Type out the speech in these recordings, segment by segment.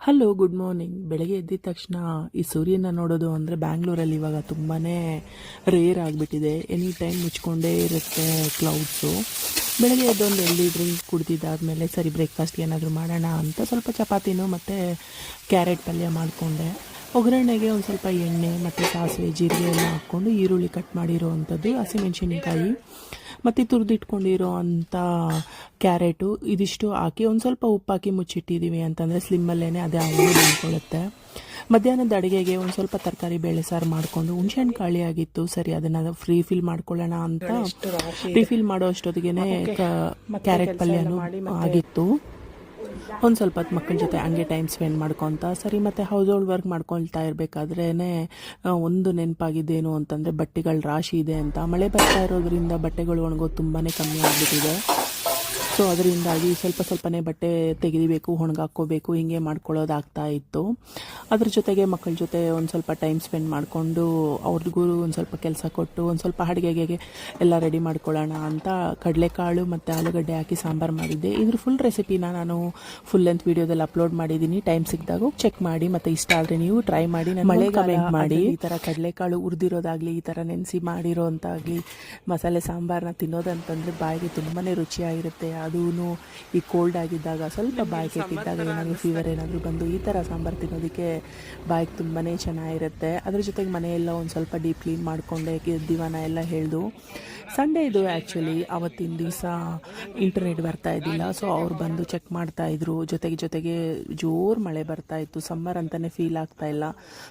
Hello, good morning. ಬೆಳಗ್ಗೆ ಎದ್ದಿದ ತಕ್ಷಣ ಈ ಸೂರ್ಯನ ನೋಡೋದು ಅಂದರೆ ಬ್ಯಾಂಗ್ಳೂರಲ್ಲಿ ಇವಾಗ ತುಂಬಾ ರೇರ್ ಆಗಿಬಿಟ್ಟಿದೆ. ಎನಿ ಟೈಮ್ ಮುಚ್ಕೊಂಡೇ ಇರುತ್ತೆ ಕ್ಲೌಡ್ಸು. ಬೆಳಗ್ಗೆ ಎದ್ದೊಂದು ಎಲ್ಲಿ ಡ್ರಿಂಕ್ ಕುಡ್ದಿದ್ದಾದಮೇಲೆ ಸರಿ ಬ್ರೇಕ್ಫಾಸ್ಟ್ಗೆ ಏನಾದರೂ ಮಾಡೋಣ ಅಂತ ಸ್ವಲ್ಪ ಚಪಾತಿನೂ ಮತ್ತು ಕ್ಯಾರೆಟ್ ಪಲ್ಯ ಮಾಡಿಕೊಂಡೆ. ಒಗ್ಗರಣೆಗೆ ಒಂದು ಸ್ವಲ್ಪ ಎಣ್ಣೆ ಮತ್ತು ಸಾಸಿವೆ ಜೀರಿಗೆ ಎಲ್ಲ ಹಾಕ್ಕೊಂಡು ಈರುಳ್ಳಿ ಕಟ್ ಮಾಡಿರೋ ಅಂಥದ್ದು, ಹಸಿಮೆಣ್ಸಿನ್ಕಾಯಿ ಮತ್ತು ತುರಿದಿಟ್ಕೊಂಡಿರೋ ಅಂಥ ಕ್ಯಾರೆಟು ಇದಿಷ್ಟು ಹಾಕಿ ಒಂದು ಸ್ವಲ್ಪ ಉಪ್ಪು ಹಾಕಿ ಮುಚ್ಚಿಟ್ಟಿದ್ದೀವಿ ಅಂತಂದರೆ ಸ್ಲಿಮ್ಮಲ್ಲೇ ಅದೇ ಹಂಗೆ ಬಂದ್ಕೊಳ್ಳುತ್ತೆ. ಮಧ್ಯಾಹ್ನದ ಅಡುಗೆಗೆ ಒಂದು ಸ್ವಲ್ಪ ತರಕಾರಿ ಬೇಳೆ ಸಾರು ಮಾಡಿಕೊಂಡು ಹುಣ್ಸೆಹಣ್ಣು ಖಾಲಿ ಆಗಿತ್ತು. ಸರಿ ಅದನ್ನು ರೀಫಿಲ್ ಮಾಡ್ಕೊಳ್ಳೋಣ ಅಂತ ರೀಫಿಲ್ ಮಾಡೋ ಅಷ್ಟೊತ್ತಿಗೆ ಕ್ಯಾರೆಟ್ ಪಲ್ಯನೂ ಆಗಿತ್ತು. ಒಂದು ಸ್ವಲ್ಪ ಹೊತ್ತು ಮಕ್ಕಳ ಜೊತೆ ಹಂಗೆ ಟೈಮ್ ಸ್ಪೆಂಡ್ ಮಾಡ್ಕೊತ ಸರಿ. ಮತ್ತು ಹೌಸ್ ಹೋಲ್ಡ್ ವರ್ಕ್ ಮಾಡ್ಕೊಳ್ತಾ ಇರಬೇಕಾದ್ರೇ ಒಂದು ನೆನಪಾಗಿದ್ದೇನು ಅಂತಂದರೆ ಬಟ್ಟೆಗಳ ರಾಶಿ ಇದೆ ಅಂತ. ಮಳೆ ಬರ್ತಾ ಇರೋದ್ರಿಂದ ಬಟ್ಟೆಗಳು ಒಣಗೋದು ತುಂಬಾ ಕಮ್ಮಿ ಆಗಿಬಿಟ್ಟಿದೆ. ಸೊ ಅದರಿಂದಾಗಿ ಸ್ವಲ್ಪನೇ ಬಟ್ಟೆ ತೆಗಿಬೇಕು, ಒಣಗಾಕ್ಕೋಬೇಕು, ಹಿಂಗೆ ಮಾಡ್ಕೊಳ್ಳೋದಾಗ್ತಾ ಇತ್ತು. ಅದ್ರ ಜೊತೆಗೆ ಮಕ್ಕಳ ಜೊತೆ ಒಂದು ಸ್ವಲ್ಪ ಟೈಮ್ ಸ್ಪೆಂಡ್ ಮಾಡಿಕೊಂಡು ಅವ್ರಿಗೂ ಒಂದು ಸ್ವಲ್ಪ ಕೆಲಸ ಕೊಟ್ಟು ಒಂದು ಸ್ವಲ್ಪ ಅಡುಗೆಗೆ ಎಲ್ಲ ರೆಡಿ ಮಾಡ್ಕೊಳ್ಳೋಣ ಅಂತ ಕಡಲೆಕಾಳು ಮತ್ತು ಆಲೂಗಡ್ಡೆ ಹಾಕಿ ಸಾಂಬಾರು ಮಾಡಿದ್ದೆ. ಇದ್ರ ಫುಲ್ ರೆಸಿಪಿನ ನಾನು ಫುಲ್ ಲೆಂತ್ ವೀಡಿಯೋದಲ್ಲಿ ಅಪ್ಲೋಡ್ ಮಾಡಿದ್ದೀನಿ. ಟೈಮ್ ಸಿಕ್ಕಿದಾಗ ಚೆಕ್ ಮಾಡಿ, ಮತ್ತು ಇಷ್ಟ ಆದರೆ ನೀವು ಟ್ರೈ ಮಾಡಿ, ಮಳೆ ಕಮೆಂಟ್ ಮಾಡಿ. ಈ ಥರ ಕಡಲೆಕಾಳು ಹುರಿದಿರೋದಾಗಲಿ, ಈ ಥರ ನೆನೆಸಿ ಮಾಡಿರೋ ಅಂತಾಗಲಿ ಮಸಾಲೆ ಸಾಂಬಾರನ್ನ ತಿನ್ನೋದಂತಂದರೆ ಬಾಯಿಗೆ ತುಂಬಾ ರುಚಿಯಾಗಿರುತ್ತೆ. ಅದೂ ಈ ಕೋಲ್ಡ್ ಆಗಿದ್ದಾಗ ಸ್ವಲ್ಪ ಬಾಯಿ ಕೆಟ್ಟಿದ್ದಾಗ ಏನಾದರೂ ಫೀವರ್ ಏನಾದರೂ ಬಂದು ಈ ಥರ ಸಾಂಬಾರು ತಿನ್ನೋದಕ್ಕೆ ಬಾಯಿಗೆ ತುಂಬಾ ಚೆನ್ನಾಗಿರುತ್ತೆ. ಅದ್ರ ಜೊತೆಗೆ ಮನೆಯೆಲ್ಲ ಒಂದು ಸ್ವಲ್ಪ ಡೀಪ್ ಕ್ಲೀನ್ ಮಾಡಿಕೊಂಡೆ, ದಿವಾನ ಎಲ್ಲ ಹೇಳ್ದು. ಸಂಡೇ ಇದು ಆ್ಯಕ್ಚುಲಿ ಅವತ್ತಿನ ದಿವಸ ಇಂಟರ್ನೆಟ್ ಬರ್ತಾ ಇದ್ದಿಲ್ಲ. ಸೊ ಅವ್ರು ಬಂದು ಚೆಕ್ ಮಾಡ್ತಾಯಿದ್ರು. ಜೊತೆಗೆ ಜೋರು ಮಳೆ ಬರ್ತಾಯಿತ್ತು. ಸಮ್ಮರ್ ಅಂತಲೇ ಫೀಲ್ ಆಗ್ತಾ ಇಲ್ಲ.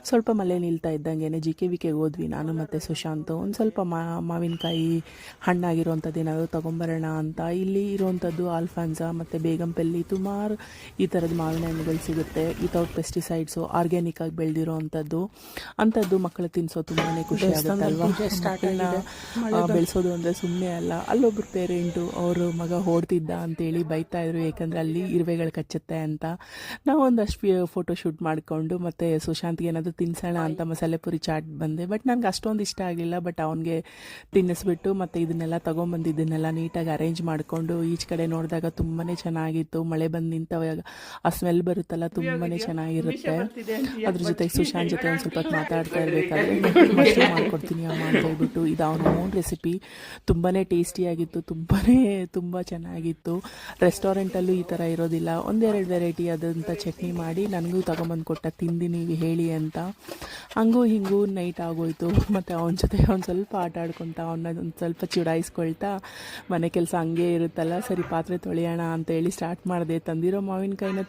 ಸ್ವಲ್ಪ ಮಳೆ ನಿಲ್ತಾ ಇದ್ದಂಗೆ JKVKಗೆ ಹೋದ್ವಿ ನಾನು ಮತ್ತು ಸುಶಾಂತ್. ಒಂದು ಸ್ವಲ್ಪ ಮಾವಿನಕಾಯಿ ಹಣ್ಣಾಗಿರೋವಂಥದ್ದು ಏನಾದರೂ ತೊಗೊಂಬರೋಣ ಅಂತ. ಇಲ್ಲಿ ಇರೋವಂಥದ್ದು ಆಲ್ಫಾನ್ಸಾ ಮತ್ತು ಬೇಗಂಪಲ್ಲಿ ಸುಮಾರು ಈ ಥರದ ಮಾವಿನ ಹಣ್ಣುಗಳು ಸಿಗುತ್ತೆ. ವಿತೌಟ್ ಪೆಸ್ಟಿಸೈಡ್ಸು, ಆರ್ಗ್ಯಾನಿಕ್ ಆಗಿ ಬೆಳೆದಿರೋ ಅಂಥದ್ದು ಮಕ್ಕಳು ತಿನ್ನಿಸೋ ತುಂಬಾ ಖುಷಿ ಆಗುತ್ತಲ್ವ. ಬೆಳೆಸೋದು ಅಂದರೆ ಸುಮ್ಮನೆ ಅಲ್ಲ. ಅಲ್ಲೊಬ್ಬರು ಪೇರೆಂಟು ಅವರು ಮಗ ಓಡ್ತಿದ್ದ ಅಂತೇಳಿ ಬೈತಾಯಿದ್ರು, ಏಕೆಂದರೆ ಅಲ್ಲಿ ಇರುವೆಗಳು ಕಚ್ಚುತ್ತೆ ಅಂತ. ನಾವು ಒಂದಷ್ಟು ಫೋಟೋ ಶೂಟ್ ಮಾಡಿಕೊಂಡು ಮತ್ತು ಸುಶಾಂತ್ಗೆ ಏನಾದರೂ ತಿನ್ಸೋಣ ಅಂತ ಮಸಾಲೆ ಪುರಿ ಚಾಟ್ ಬಂದೆ. ಬಟ್ ನನಗೆ ಅಷ್ಟೊಂದು ಇಷ್ಟ ಆಗಲಿಲ್ಲ. ಬಟ್ ಅವನಿಗೆ ತಿನ್ನಿಸ್ಬಿಟ್ಟು ಮತ್ತು ಇದನ್ನೆಲ್ಲ ತೊಗೊಂಬಂದಿದ್ದನ್ನೆಲ್ಲ ನೀಟಾಗಿ ಅರೇಂಜ್ ಮಾಡಿಕೊಂಡು ಈಚೆ ಕಡೆ ನೋಡಿದಾಗ ತುಂಬಾ ಚೆನ್ನಾಗಿತ್ತು. ಮಳೆ ಬಂದು ನಿಂತವಾಗ ಆ ಸ್ಮೆಲ್ ಬರುತ್ತಲ್ಲ, ತುಂಬಾ ಚೆನ್ನಾಗಿರುತ್ತೆ. ಅದ್ರ ಜೊತೆಗೆ ಸುಶಾಂತ್ ಜೊತೆ ಒಂದು ಸ್ವಲ್ಪ ಮಾತಾಡ್ತಾ ಇರಬೇಕಾದ್ರೆ ಮಶ್ರೂಮ್ ಮಾಡ್ಕೊಡ್ತೀನಿ ಅಮ್ಮ ಅಂತ ಹೇಳ್ಬಿಟ್ಟು, ಇದು ಅವನ ಓನ್ ರೆಸಿಪಿ. ತುಂಬಾ ಟೇಸ್ಟಿಯಾಗಿತ್ತು, ತುಂಬ ಚೆನ್ನಾಗಿತ್ತು. ರೆಸ್ಟೋರೆಂಟಲ್ಲೂ ಈ ಥರ ಇರೋದಿಲ್ಲ. ಒಂದೆರಡು ವೆರೈಟಿ ಆದಂಥ ಚಟ್ನಿ ಮಾಡಿ ನನಗೂ ತಗೊಂಬಂದು ಕೊಟ್ಟ, ತಿಂದು ನೀವು ಹೇಳಿ ಅಂತ. ಹಂಗೂ ಹಿಂಗೂ ನೈಟ್ ಆಗೋಯ್ತು. ಮತ್ತು ಅವನ ಜೊತೆ ಒಂದು ಸ್ವಲ್ಪ ಆಟ ಆಡ್ಕೊತ ಅವನ್ನ ಒಂದು ಸ್ವಲ್ಪ ಚುಡಾಯಿಸ್ಕೊಳ್ತಾ ಮನೆ ಕೆಲಸ ಹಂಗೆ ಇರುತ್ತಲ್ಲ, ಸರಿ ಪಾತ್ರೆ ತೊಳೆಯೋಣ ಅಂತೇಳಿ ಸ್ಟಾರ್ಟ್ ಮಾಡಿದೆ. ತಂದಿರೋ ಮಾವಿನಕಾಯಿನ